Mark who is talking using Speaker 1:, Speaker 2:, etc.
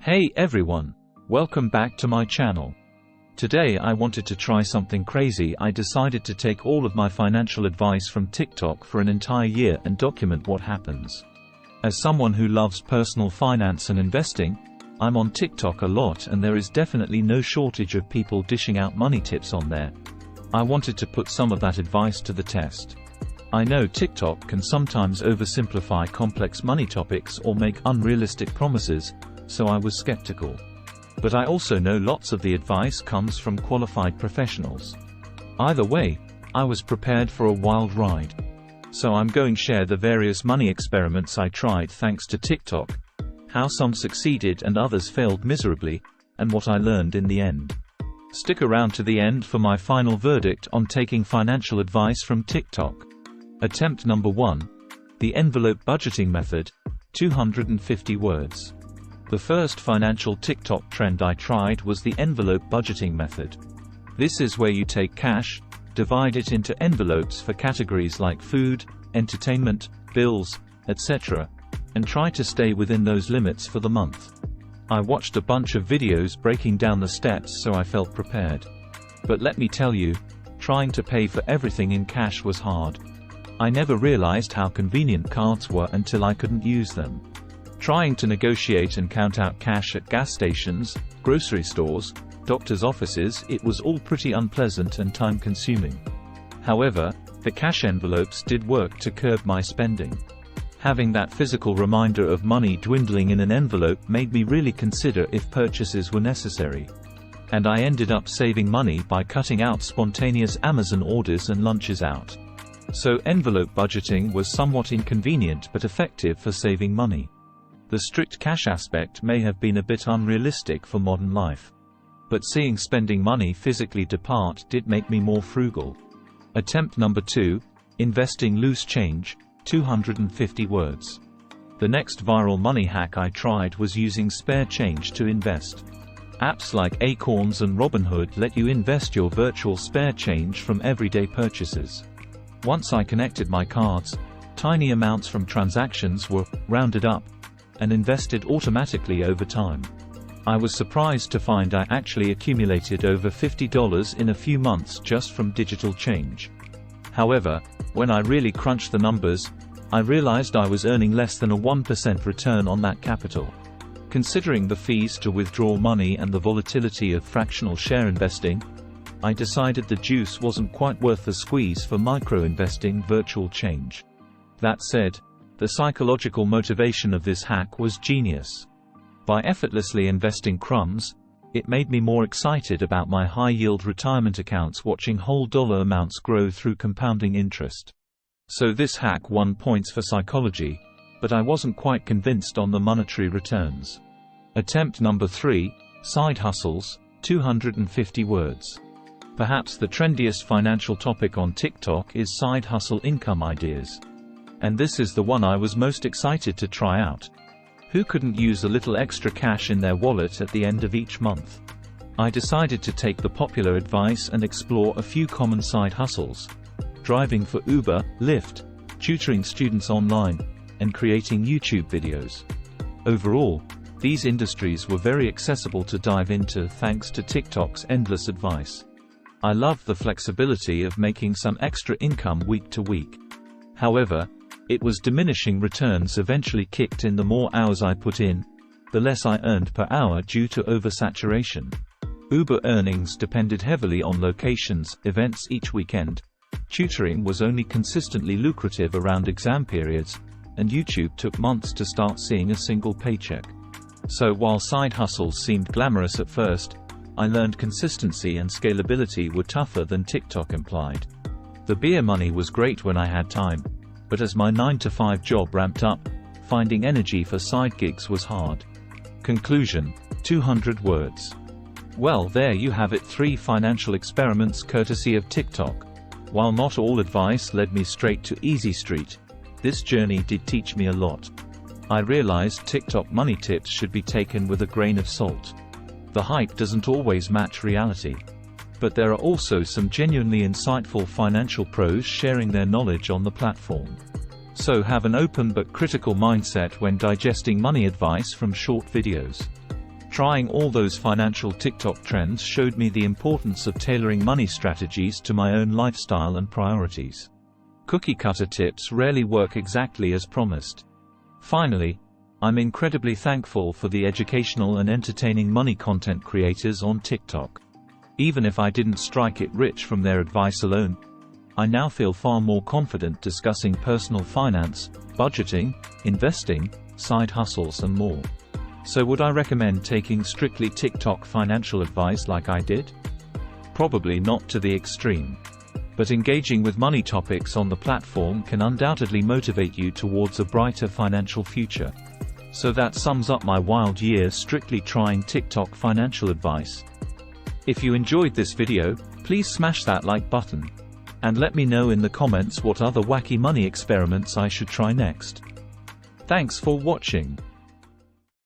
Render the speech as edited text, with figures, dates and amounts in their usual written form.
Speaker 1: Hey everyone! Welcome back to my channel. Today I wanted to try something crazy. I decided to take all of my financial advice from TikTok for an entire year and document what happens. As someone who loves personal finance and investing, I'm on TikTok a lot and there is definitely no shortage of people dishing out money tips on there. I wanted to put some of that advice to the test. I know TikTok can sometimes oversimplify complex money topics or make unrealistic promises, so I was skeptical. But I also know lots of the advice comes from qualified professionals. Either way, I was prepared for a wild ride. So I'm going to share the various money experiments I tried thanks to TikTok, how some succeeded and others failed miserably, and what I learned in the end. Stick around to the end for my final verdict on taking financial advice from TikTok. Attempt number 1. The envelope budgeting method, 250 words. The first financial TikTok trend I tried was the envelope budgeting method. This is where you take cash, divide it into envelopes for categories like food, entertainment, bills, etc., and try to stay within those limits for the month. I watched a bunch of videos breaking down the steps so I felt prepared. But let me tell you, trying to pay for everything in cash was hard. I never realized how convenient cards were until I couldn't use them. Trying to negotiate and count out cash at gas stations, grocery stores, doctors' offices, it was all pretty unpleasant and time-consuming. However, the cash envelopes did work to curb my spending. Having that physical reminder of money dwindling in an envelope made me really consider if purchases were necessary. And I ended up saving money by cutting out spontaneous Amazon orders and lunches out. So envelope budgeting was somewhat inconvenient but effective for saving money. The strict cash aspect may have been a bit unrealistic for modern life. But seeing spending money physically depart did make me more frugal. Attempt number 2. Investing loose change, 250 words. The next viral money hack I tried was using spare change to invest. Apps like Acorns and Robinhood let you invest your virtual spare change from everyday purchases. Once I connected my cards, tiny amounts from transactions were rounded up and invested automatically over time. I was surprised to find I actually accumulated over $50 in a few months just from digital change. However, when I really crunched the numbers, I realized I was earning less than a 1% return on that capital. Considering the fees to withdraw money and the volatility of fractional share investing, I decided the juice wasn't quite worth the squeeze for micro-investing virtual change. That said, the psychological motivation of this hack was genius. By effortlessly investing crumbs, it made me more excited about my high-yield retirement accounts watching whole dollar amounts grow through compounding interest. So this hack won points for psychology, but I wasn't quite convinced on the monetary returns. Attempt number 3, side hustles, 250 words. Perhaps the trendiest financial topic on TikTok is side hustle income ideas. And this is the one I was most excited to try out. Who couldn't use a little extra cash in their wallet at the end of each month? I decided to take the popular advice and explore a few common side hustles: driving for Uber, Lyft, tutoring students online, and creating YouTube videos. Overall, these industries were very accessible to dive into thanks to TikTok's endless advice. I loved the flexibility of making some extra income week to week. However, it was diminishing returns eventually kicked in. The more hours I put in, the less I earned per hour due to oversaturation. Uber earnings depended heavily on locations, events each weekend. Tutoring was only consistently lucrative around exam periods, and YouTube took months to start seeing a single paycheck. So while side hustles seemed glamorous at first, I learned consistency and scalability were tougher than TikTok implied. The beer money was great when I had time, but as my 9-to-5 job ramped up, finding energy for side gigs was hard. Conclusion: 200 words. Well, there you have it, 3 financial experiments courtesy of TikTok. While not all advice led me straight to Easy Street, this journey did teach me a lot. I realized TikTok money tips should be taken with a grain of salt. The hype doesn't always match reality. But there are also some genuinely insightful financial pros sharing their knowledge on the platform. So have an open but critical mindset when digesting money advice from short videos. Trying all those financial TikTok trends showed me the importance of tailoring money strategies to my own lifestyle and priorities. Cookie-cutter tips rarely work exactly as promised. Finally, I'm incredibly thankful for the educational and entertaining money content creators on TikTok. Even if I didn't strike it rich from their advice alone, I now feel far more confident discussing personal finance, budgeting, investing, side hustles and more. So would I recommend taking strictly TikTok financial advice like I did? Probably not to the extreme. But engaging with money topics on the platform can undoubtedly motivate you towards a brighter financial future. So that sums up my wild year strictly trying TikTok financial advice. If you enjoyed this video, please smash that like button. And let me know in the comments what other wacky money experiments I should try next. Thanks for watching.